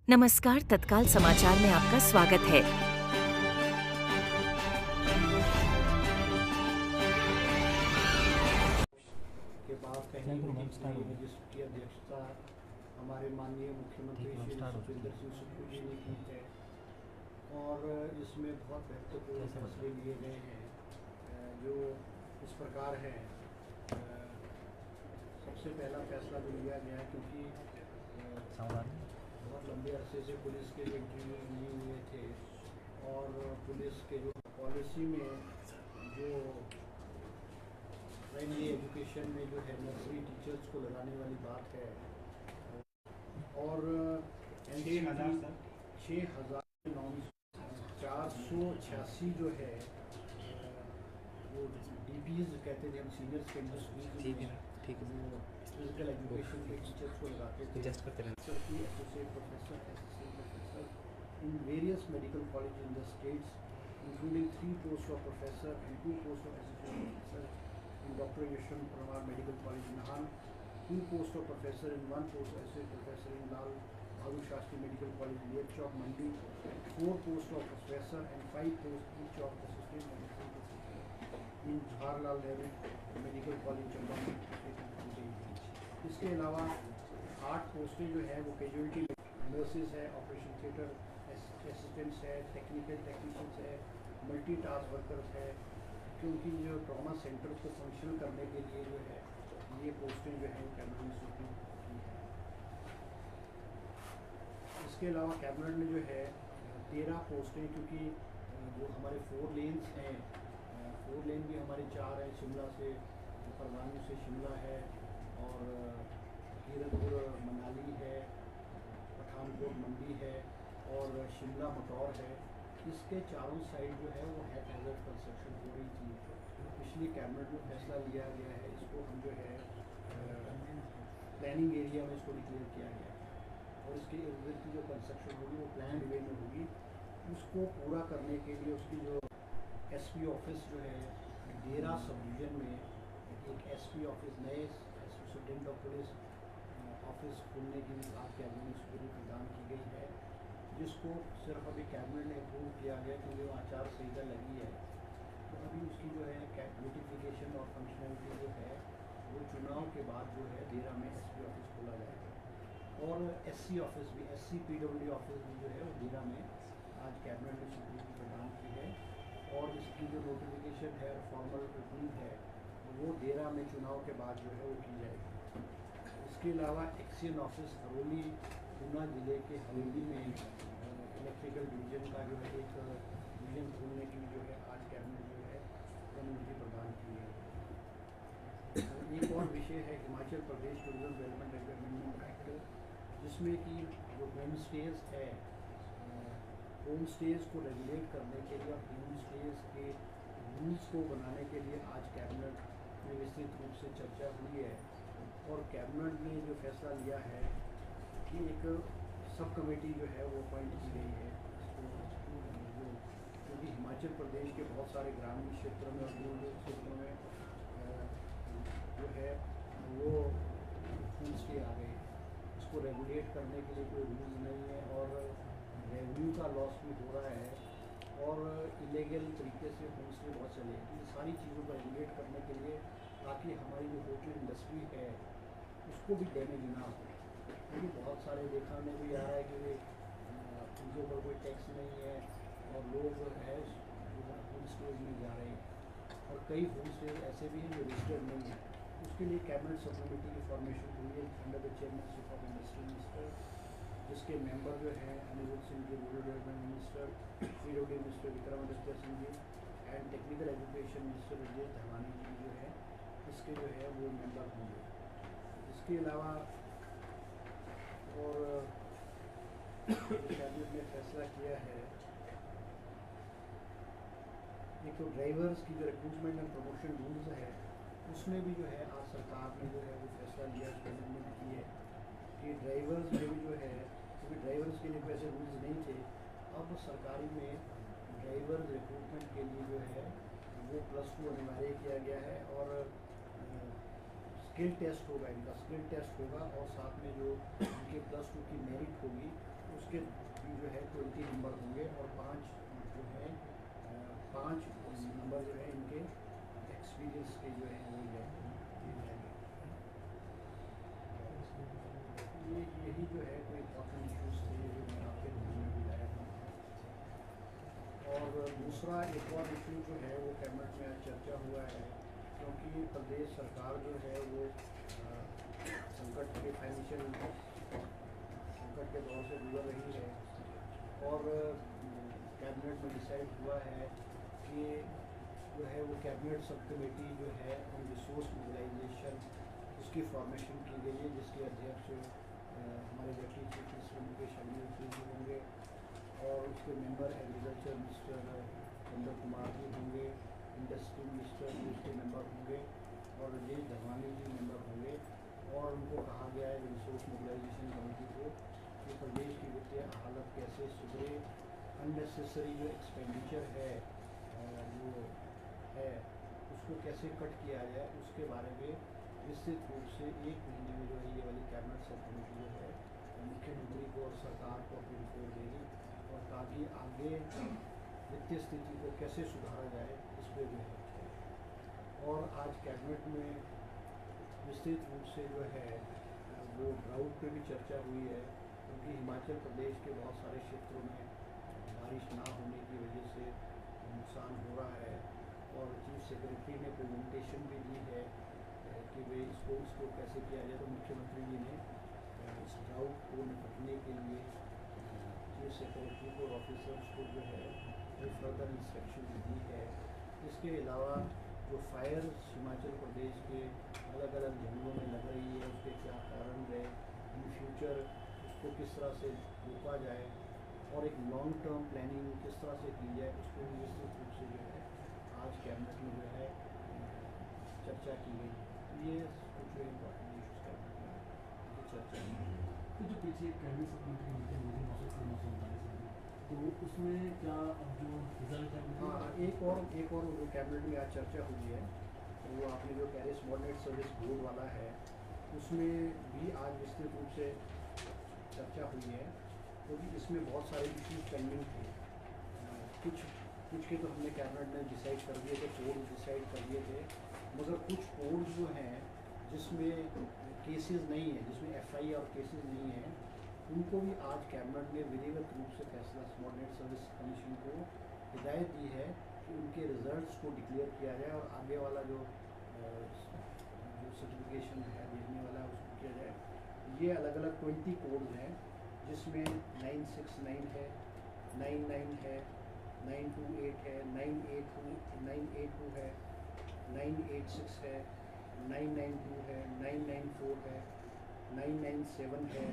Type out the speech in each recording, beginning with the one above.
नमस्कार, तत्काल समाचार में आपका स्वागत है। के बाद पहली मीटिंग हुई है जिसकी अध्यक्षता हमारे माननीय मुख्यमंत्री श्री सुखविंदर सिंह सुक्खू जी ने की है और इसमें बहुत महत्वपूर्ण फैसले लिए गए हैं जो इस प्रकार है। सबसे पहला फैसला जो लिया गया क्योंकि बहुत लंबे अरसे से पुलिस के जो इंटरव्यूज नहीं हुए थे और पुलिस के जो पॉलिसी में जो प्राइमरी एजुकेशन में जो है नर्सरी टीचर्स को लगाने वाली बात है और 6,486 जो है वो DPs कहते थे हम senior secondary school physical education के टीचर्स को लगाते थे associate professor in various medical college in the states including 3 posts of professor and 2 posts of associate professor in Dr. Yashwant Parmar Medical College Nahan, 2 posts of professor and 1 post of associate professor in Lal Bahadur Shastri Medical College Liet Chowk Mandi, 4 posts of professor and 5 posts each of associate medicine professor in Jawaharlal Nehru Medical College Chambal. इसके अलावा 8 पोस्टें जो है वो casualty nurses है, operation theatre assistants है, technical technicians है, multitask workers है, क्योंकि जो ट्रॉमा सेंटर्स को फंक्शनल करने के लिए जो है ये पोस्टें जो है कैबिनेट ने स्वीकृत की है। इसके अलावा कैबिनेट ने जो है 13 पोस्टें, क्योंकि जो हमारे 4 लेन्स हैं, 4 लेन भी हमारे 4 हैं, शिमला से परवानी से शिमला है और हीरकपुर मनाली है, पठानकोट मंडी है और शिमला मटौर है। इसके चारों साइड जो है वो हैज़र्ड कंस्ट्रक्शन हो रही थी। इसलिए कैबिनेट में फैसला लिया गया है, इसको हम जो है प्लानिंग एरिया में इसको डिक्लेयर किया गया है और इसके इर्द गिर्द की जो कंस्ट्रक्शन होगी वो प्लान वे में होगी। उसको पूरा करने के लिए उसकी जो SP ऑफिस जो है डेरा सब डिवीजन में एक SP ऑफिस, नए सुप्रिटेंडेंट ऑफ पुलिस ऑफिस खोलने की आज कैबिनेट में स्वीकृति प्रदान की गई है, जिसको सिर्फ अभी कैबिनेट ने अप्रूव किया गया क्योंकि वो आचार संहिता लगी है। तो अभी उसकी जो है नोटिफिकेशन और फंक्शनलिटी जो है वो चुनाव के बाद जो है डेरा में SP ऑफिस खोला जाएगा और SC ऑफिस भी, SC PW ऑफिस भी जो है वो डेरा में आज कैबिनेट ने स्वीकृति प्रदान की है और इसकी जो नोटिफिकेशन है फॉर्मल ओपनिंग है वो डेरा में चुनाव के बाद जो है वो की जाएगी। इसके अलावा एक्सियन ऑफिस हरोली, ऊना जिले के हरोली में इलेक्ट्रिकल डिवीजन का जो है एक डिवीजन खोलने की जो है आज कैबिनेट जो है अनुमति प्रदान की है। एक और विषय है Himachal Pradesh tourism development amendment act, जिसमें कि जो होम स्टेज है, होम स्टेज को रेगुलेट करने के लिए और होम स्टेज के रूल्स को बनाने के लिए आज कैबिनेट में विस्तृत रूप से चर्चा हुई है और कैबिनेट ने जो फैसला लिया है कि एक सब कमेटी जो है वो अपॉइंट की गई है इसको, जो क्योंकि हिमाचल प्रदेश के बहुत सारे ग्रामीण क्षेत्रों में और रूरल क्षेत्रों में जो है वो होम स्टे आ गए, उसको रेगुलेट करने के लिए कोई रूल्स नहीं है और रेवेन्यू का लॉस भी हो रहा है और इलीगल तरीके से होम स्टे बहुत चले। इन सारी चीज़ों को रेगुलेट करने के लिए ताकि हमारी जो होटल इंडस्ट्री है उसको भी डैमेज ना हो, क्योंकि बहुत सारे देखने में भी आ रहा है कि उनके ऊपर कोई टैक्स नहीं है और लोग है होम स्टेज में जा रहे हैं और कई होम स्टेज ऐसे भी हैं जो रजिस्टर्ड नहीं है। उसके लिए कैबिनेट सब कमेटी की फॉर्मेशन हुई है under the chairmanship of industry minister, जिसके मेंबर जो हैं Anirudh Singh ji rural development minister, PWD minister Vikramaditya Singh ji and technical education minister Vijay Dhawani ji जो है इसके जो है वो मेंबर होंगे। इसके अलावा और कैबिनेट ने फैसला किया है एक तो ड्राइवर्स की जो रिक्रूटमेंट एंड प्रमोशन रूल्स है उसमें भी जो है आज सरकार ने जो है वो फैसला लिया, अमेंडमेंट की है कि ड्राइवर्स में भी जो है, क्योंकि ड्राइवर्स के लिए वैसे रूल्स नहीं थे, अब सरकारी में ड्राइवर रिक्रूटमेंट के लिए जो है वो +2 अनिवार्य किया गया है और स्किल टेस्ट होगा, इनका स्किल टेस्ट होगा और साथ में जो उनके +2 की मेरिट होगी उसके जो है 20 नंबर होंगे और 5 जो है 5 नंबर जो है इनके एक्सपीरियंस के जो है वो ये यही जो है कोई इम्पोर्टेंट इश्यूज थे जो मैं आपके ध्यान में भी लाया था। और दूसरा एक और इशू जो है वो कैबिनेट में आज चर्चा हुआ है, क्योंकि प्रदेश सरकार जो है वो संकट के फाइनेंशियल संकट के दौर से गुजर रही है और कैबिनेट में डिसाइड हुआ है कि जो है वो कैबिनेट सब कमेटी जो है ऑन रिसोर्स मोबिलाइजेशन उसकी फॉर्मेशन की गई है, जिसके अध्यक्ष हमारे deputy chief minister Mukesh Agnihotri ji होंगे और उसके member agriculture minister Chandra Kumar ji होंगे, इंडस्ट्री मिनिस्टर जी उसके मेंबर होंगे और राजेश धरवानी जी मेंबर होंगे। और उनको कहा गया है रिसोर्स मोबिलाइजेशन कमेटी को कि प्रदेश की वित्तीय हालत कैसे सुधरे, अननेसेसरी जो एक्सपेंडिचर है वो है उसको कैसे कट किया जाए, उसके बारे में निश्चित रूप से 1 महीने में जो है ये वाली कैबिनेट सब कमेटी जो है मुख्यमंत्री को और सरकार को अपनी रिपोर्ट देगी और ताकि आगे वित्तीय स्थिति को कैसे सुधारा जाए इस पर जो है। और आज कैबिनेट में निश्चित रूप से जो है वो ड्राउट पे भी चर्चा हुई है, क्योंकि हिमाचल प्रदेश के बहुत सारे क्षेत्रों में बारिश ना होने की वजह से नुकसान हो रहा है और चीफ सेक्रेटरी ने प्रेजेंटेशन भी दी है कि भाई इसको कैसे किया जाए। तो मुख्यमंत्री जी ने इस ड्राउट को निपटने के लिए चीफ सेक्रेटरी को ऑफिसर्स को जो है वो फर्दर इंस्ट्रक्शन दी है। इसके अलावा जो फायर हिमाचल प्रदेश के अलग अलग जंगलों में लग रही है उसके क्या कारण है, इन फ्यूचर उसको किस तरह से रोका जाए और एक लॉन्ग टर्म प्लानिंग किस तरह से की जाए, उसको निश्चित रूप से जो है आज कैबिनेट में जो है चर्चा की गई। ये कुछ इम्पोर्टेंट इश्यूज कैबिनेट में चर्चा की गई। तो जो पीछे कैबिनेट सब कमेटी की मीटिंग हुई थी 949 तो उसमें क्या अब जो रिजल्ट है? हाँ, एक और जो कैबिनेट में आज चर्चा हुई है तो वो आपने जो कैरियर सबऑर्डिनेट सर्विस बोर्ड वाला है उसमें भी आज विस्तृत रूप से चर्चा हुई है, क्योंकि तो इसमें बहुत सारे इश्यूज पेंडिंग थे। कुछ के तो हमने कैबिनेट में डिसाइड कर दिए थे, कोड डिसाइड कर दिए थे, मगर कुछ कोड जो हैं जिसमें केसेस नहीं है, जिसमें एफआई और केसेस नहीं है, उनको भी आज कैबिनेट ने विधिवत रूप से फैसला सबऑर्डिनेट सर्विस कमीशन को हिदायत दी है कि उनके रिजल्ट्स को डिक्लेयर किया जाए और आगे वाला जो सर्टिफिकेशन है देखने वाला है उसको किया जाए। ये अलग अलग 20 कोड्स हैं, जिसमें 969 है, 99 है, 928 है, 982 है, 986 है, 992 है, 994 है, 997 है,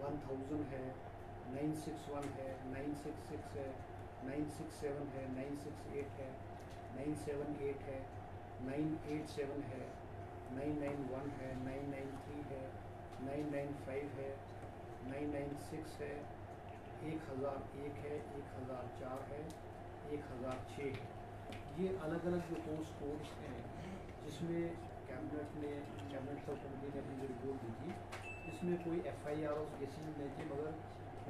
1000 है, 961 है, 966 है, 967 है, 968 है, 978 है, 987 है, 991 है, 993 है, 995 है, 996 है, 1001 है, 1004 है, 1006 है। ये अलग अलग जो कोड्स हैं जिसमें कैबिनेट सब कमेटी ने अपनी जो रिपोर्ट दी थी, इसमें कोई एफआईआर और केसेस नहीं थे, मगर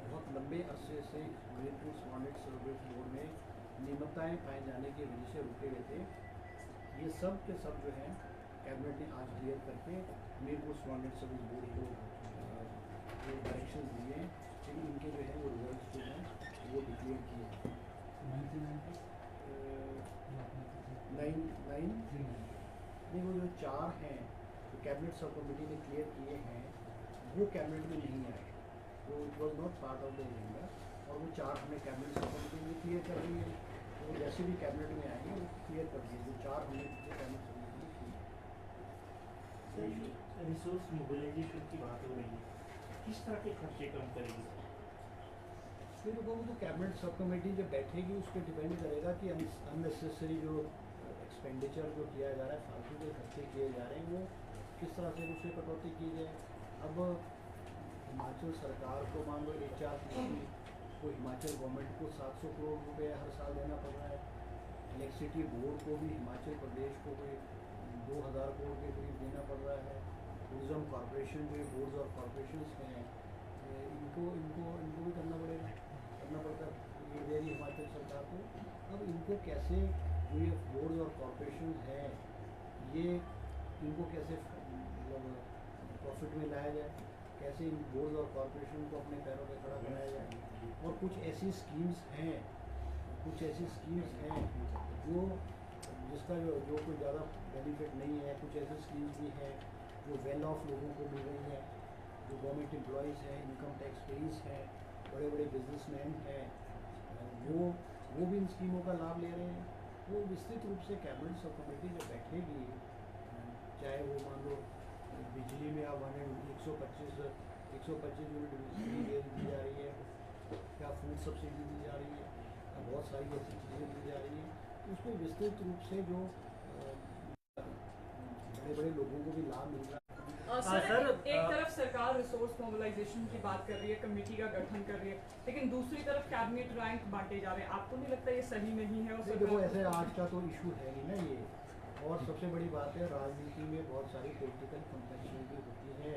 बहुत लंबे अरसे से हमीरपुर सबऑर्डिनेट सर्विस बोर्ड में नियमितताएँ पाए जाने की वजह से रुके गए थे। ये सब के सब जो हैं कैबिनेट ने आज क्लियर करके हमीरपुर सबऑर्डिनेट सर्विस बोर्ड को जो डायरेक्शन दिए हैं कि इनके जो है वो रिजल्ट जो हैं वो डिक्लेयर किए। 9 नहीं, वो जो 4 हैं जो कैबिनेट सब कमेटी ने क्लियर किए हैं वो कैबिनेट में नहीं आए, वो it was not part of the agenda, और वो 4 हमने कैबिनेट सब कमेटी में क्लियर कर दी है। तो जैसे भी कैबिनेट में आएंगे वो क्लियर कर दिए, जो 4 हमने कैबिनेट सब कमेटी में की। रिसोर्स मोबिलाइजेशन की बात हो रही है, किस तरह के खर्चे कम करेगी? फिर वो तो कैबिनेट सब कमेटी जब बैठेगी उस पर डिपेंड करेगा कि अननेसेसरी जो एक्सपेंडिचर जो किया जा रहा है, फालतू के खर्चे किए जा रहे हैं, वो किस तरह से उससे कटौती की जाए। अब हिमाचल सरकार को मान लो रिचार्ज को हिमाचल गवर्नमेंट को 700 करोड़ रुपए हर साल देना पड़ रहा है। इलेक्ट्रिसिटी बोर्ड को भी हिमाचल प्रदेश को कोई 2000 करोड़ के करीब देना पड़ रहा है। टूरिज़्म कॉरपोरेशन जो बोर्ड्स और कॉरपोरेशन हैं इनको इनको इनको भी करना पड़ता ये दे रही हिमाचल सरकार को। अब इनको कैसे जो ये बोर्ड और कॉरपोरेशन है ये इनको कैसे मतलब प्रॉफिट में लाया जाए, कैसे इन बोर्ड और कॉरपोरेशन को अपने पैरों पे खड़ा कराया जाए। और कुछ ऐसी स्कीम्स हैं जो जिसका जो कोई ज़्यादा बेनिफिट नहीं है। कुछ ऐसी स्कीम्स भी हैं जो वेल ऑफ लोगों को मिल रही है, जो गवर्नमेंट एम्प्लॉयज़ हैं, इनकम टैक्स पेयर्स हैं, बड़े बड़े बिजनेसमैन हैं, वो भी इन स्कीमों का लाभ ले रहे हैं। वो विस्तृत रूप से कैबिनेट सब कमेटी जब बैठेगी, चाहे वो मान लो बिजली में अब 125 यूनिट बिजली दी जा रही है, या फूड सब्सिडी दी जा रही है, या बहुत सारी ऐसी चीज़ें दी जा रही हैं, तो उसको विस्तृत रूप से जो बड़े बड़े लोगों को भी लाभ मिल रहा है। सर एक तरफ सरकार रिसोर्स मोबिलाइजेशन की बात कर रही है, कमेटी का गठन कर रही है, लेकिन दूसरी तरफ कैबिनेट रैंक बांटे जा रहे हैं। आपको नहीं लगता ये सही नहीं है? और देखो ऐसे आज का तो इशू है ही ना ये। और सबसे बड़ी बात है, राजनीति में बहुत सारी पॉलिटिकल कंपैशन भी होती है।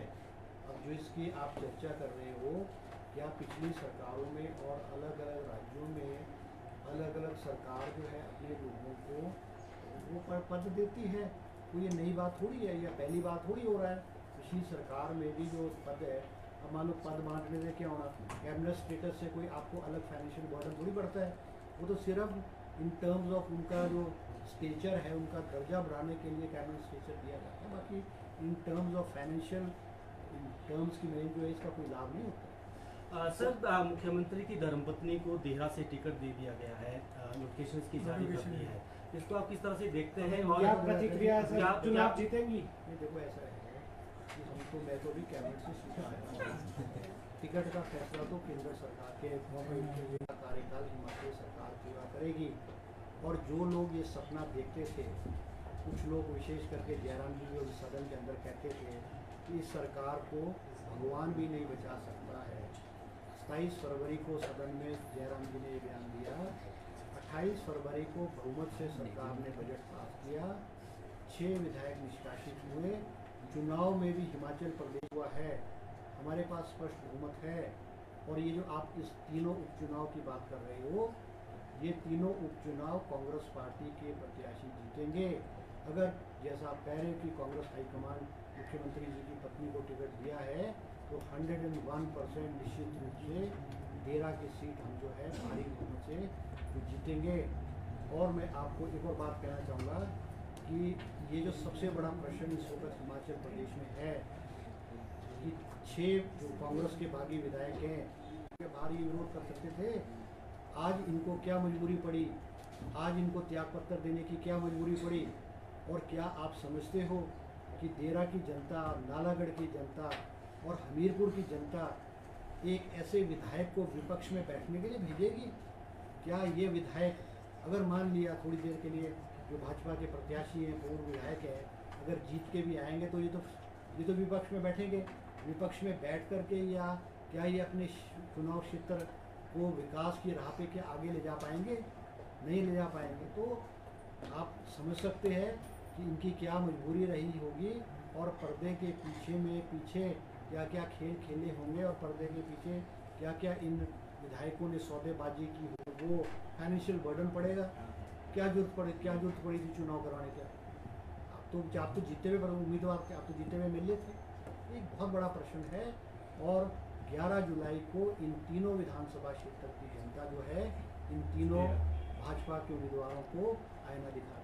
अब जो इसकी आप चर्चा कर रहे हो, क्या पिछली सरकारों में और अलग अलग राज्यों में अलग अलग सरकार जो है अपने लोगों को वो पद देती है? कोई ये नई बात थोड़ी है, या पहली बात थोड़ी हो रहा है। पिछली सरकार में भी जो पद है, अब मान लो पद बांटने से क्या होना, कैबिनेट स्टेटस से कोई आपको अलग फाइनेंशियल बर्डन थोड़ी पड़ता है। वो तो सिर्फ इन टर्म्स ऑफ उनका जो स्टेचर है, उनका दर्जा बढ़ाने के लिए कैबिनेट स्टेचर दिया जाता है। बाकी in terms of financial terms की में जो है इसका कोई लाभ नहीं होता। सर मुख्यमंत्री की धर्मपत्नी को देहरा से टिकट दे दिया गया है, नोटिफिकेशन की जारी कर दी है, इसको आप किस तरह से देखते हैं? और क्या प्रतिक्रिया सर, चुनाव जीतेंगी? देखो ऐसा है कि मैं तो भी कैबिनेट से सीधा आया हूँ। टिकट का फैसला तो केंद्र सरकार के कार्यकाल हिमाचल सरकार पूरा करेगी। और जो लोग ये सपना देखते थे, कुछ लोग विशेष करके जयराम जी जो सदन के अंदर कहते थे कि इस सरकार को भगवान भी नहीं बचा सकता है। 27 फरवरी को सदन में जयराम जी ने ये बयान दिया। 28 फरवरी को बहुमत से सरकार ने बजट पास किया। 6 विधायक निष्कासित हुए। चुनाव में भी हिमाचल प्रदेश हुआ है, हमारे पास स्पष्ट बहुमत है। और ये जो आप इस तीनों उपचुनाव की बात कर रहे हो, ये तीनों उपचुनाव कांग्रेस पार्टी के प्रत्याशी जीतेंगे। अगर जैसा आप कह रहे हो कि कांग्रेस हाईकमान मुख्यमंत्री जी की पत्नी को टिकट दिया है, तो 101% निश्चित रूप से देहरा की सीट हम जो है भारी बहुमत से जीतेंगे। और मैं आपको एक और बात कहना चाहूँगा कि ये जो सबसे बड़ा प्रश्न इस वक्त हिमाचल प्रदेश में है कि 6 जो कांग्रेस के बागी विधायक हैं, बाहर ये विरोध कर सकते थे, आज इनको क्या मजबूरी पड़ी, आज इनको त्यागपत्र देने की क्या मजबूरी पड़ी? और क्या आप समझते हो कि देहरा की जनता, नालागढ़ की जनता और हमीरपुर की जनता एक ऐसे विधायक को विपक्ष में बैठने के लिए भेजेगी? क्या ये विधायक अगर मान लिया थोड़ी देर के लिए जो भाजपा के प्रत्याशी हैं, पूर्व विधायक हैं, अगर जीत के भी आएंगे तो ये तो विपक्ष में बैठेंगे। विपक्ष में बैठ कर के या क्या ये अपने चुनाव क्षेत्र को विकास की राह पे क्या आगे ले जा पाएंगे? नहीं ले जा पाएंगे। तो आप समझ सकते हैं कि इनकी क्या मजबूरी रही होगी और पर्दे के पीछे क्या क्या खेल खेले होंगे और पर्दे के पीछे क्या क्या इन विधायकों ने सौदेबाजी की हो, वो फाइनेंशियल बर्डन पड़ेगा। क्या जरूरत पड़ी थी चुनाव करवाने की? आप तो जीते हुए उम्मीदवार थे, आप तो जीते हुए मिले थे। एक बहुत बड़ा प्रश्न है। और 11 जुलाई को इन तीनों विधानसभा क्षेत्र की जनता जो है इन तीनों भाजपा के उम्मीदवारों को आईना दिखा